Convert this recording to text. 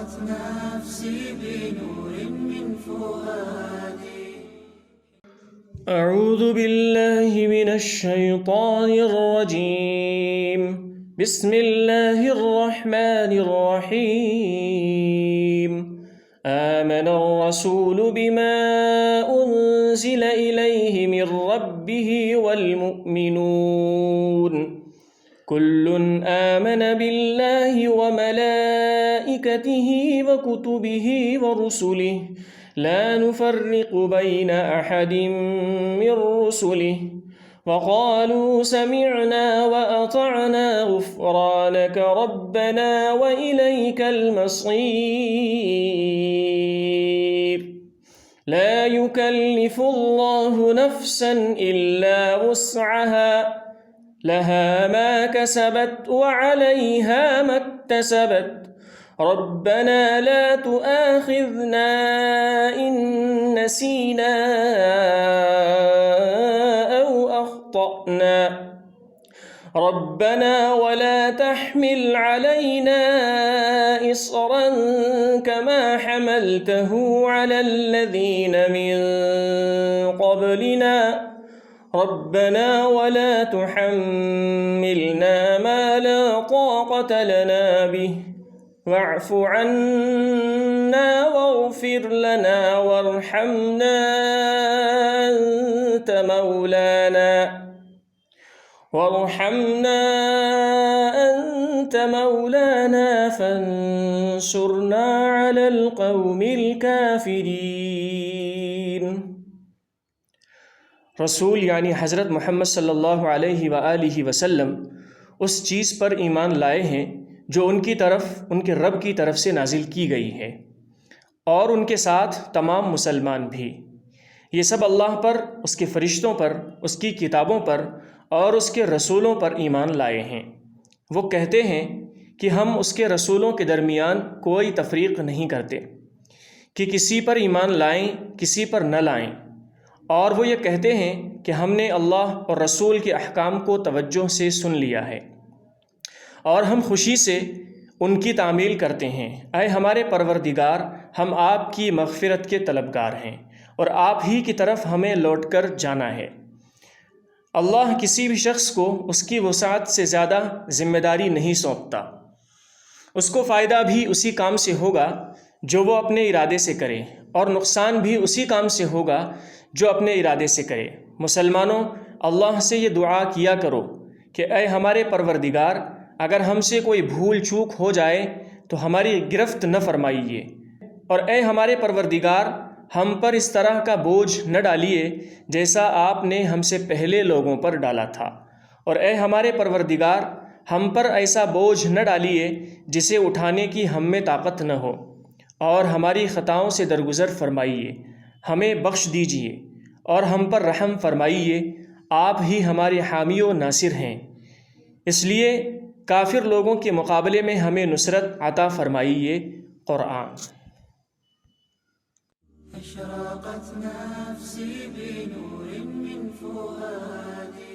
أشرقت نفسي بنور من فؤادي. أعوذ بالله من الشيطان الرجيم. بسم الله الرحمن الرحيم. آمن الرسول بما أنزل إليه من ربه والمؤمنون كل آمن بالله وملائكته وكتبه ورسله لا نفرق بين أحد من رسله وقالوا سمعنا وأطعنا غفرانك ربنا وإليك المصير. لا يكلف الله نفسا إلا وسعها لها ما كسبت وعليها ما اكتسبت ربنا لا تؤاخذنا إن نسينا أو أخطأنا ربنا ولا تحمل علينا إصرا كما حملته على الذين من قبلنا ربنا ولا تحملنا ما لا طاقة لنا به واعف عنا واغفر لنا وارحمنا أنت مولانا فانصرنا على القوم الكافرين. رسول یعنی حضرت محمد صلی اللہ علیہ وآلہ وسلم اس چیز پر ایمان لائے ہیں جو ان کے رب کی طرف سے نازل کی گئی ہے، اور ان کے ساتھ تمام مسلمان بھی. یہ سب اللہ پر، اس کے فرشتوں پر، اس کی کتابوں پر اور اس کے رسولوں پر ایمان لائے ہیں. وہ کہتے ہیں کہ ہم اس کے رسولوں کے درمیان کوئی تفریق نہیں کرتے کہ کسی پر ایمان لائیں کسی پر نہ لائیں، اور وہ یہ کہتے ہیں کہ ہم نے اللہ اور رسول کے احکام کو توجہ سے سن لیا ہے اور ہم خوشی سے ان کی تعمیل کرتے ہیں. اے ہمارے پروردگار، ہم آپ کی مغفرت کے طلبگار ہیں اور آپ ہی کی طرف ہمیں لوٹ کر جانا ہے. اللہ کسی بھی شخص کو اس کی وسعت سے زیادہ ذمہ داری نہیں سونپتا. اس کو فائدہ بھی اسی کام سے ہوگا جو وہ اپنے ارادے سے کرے، اور نقصان بھی اسی کام سے ہوگا جو اپنے ارادے سے کرے. مسلمانوں، اللہ سے یہ دعا کیا کرو کہ اے ہمارے پروردگار، اگر ہم سے کوئی بھول چوک ہو جائے تو ہماری گرفت نہ فرمائیے، اور اے ہمارے پروردگار، ہم پر اس طرح کا بوجھ نہ ڈالیے جیسا آپ نے ہم سے پہلے لوگوں پر ڈالا تھا، اور اے ہمارے پروردگار، ہم پر ایسا بوجھ نہ ڈالیے جسے اٹھانے کی ہم میں طاقت نہ ہو، اور ہماری خطاؤں سے درگزر فرمائیے، ہمیں بخش دیجیے اور ہم پر رحم فرمائیے. آپ ہی ہمارے حامی و ناصر ہیں، اس لیے کافر لوگوں کے مقابلے میں ہمیں نصرت عطا فرمائیے. قرآن. أشرقت نفسي بنور من فؤادي.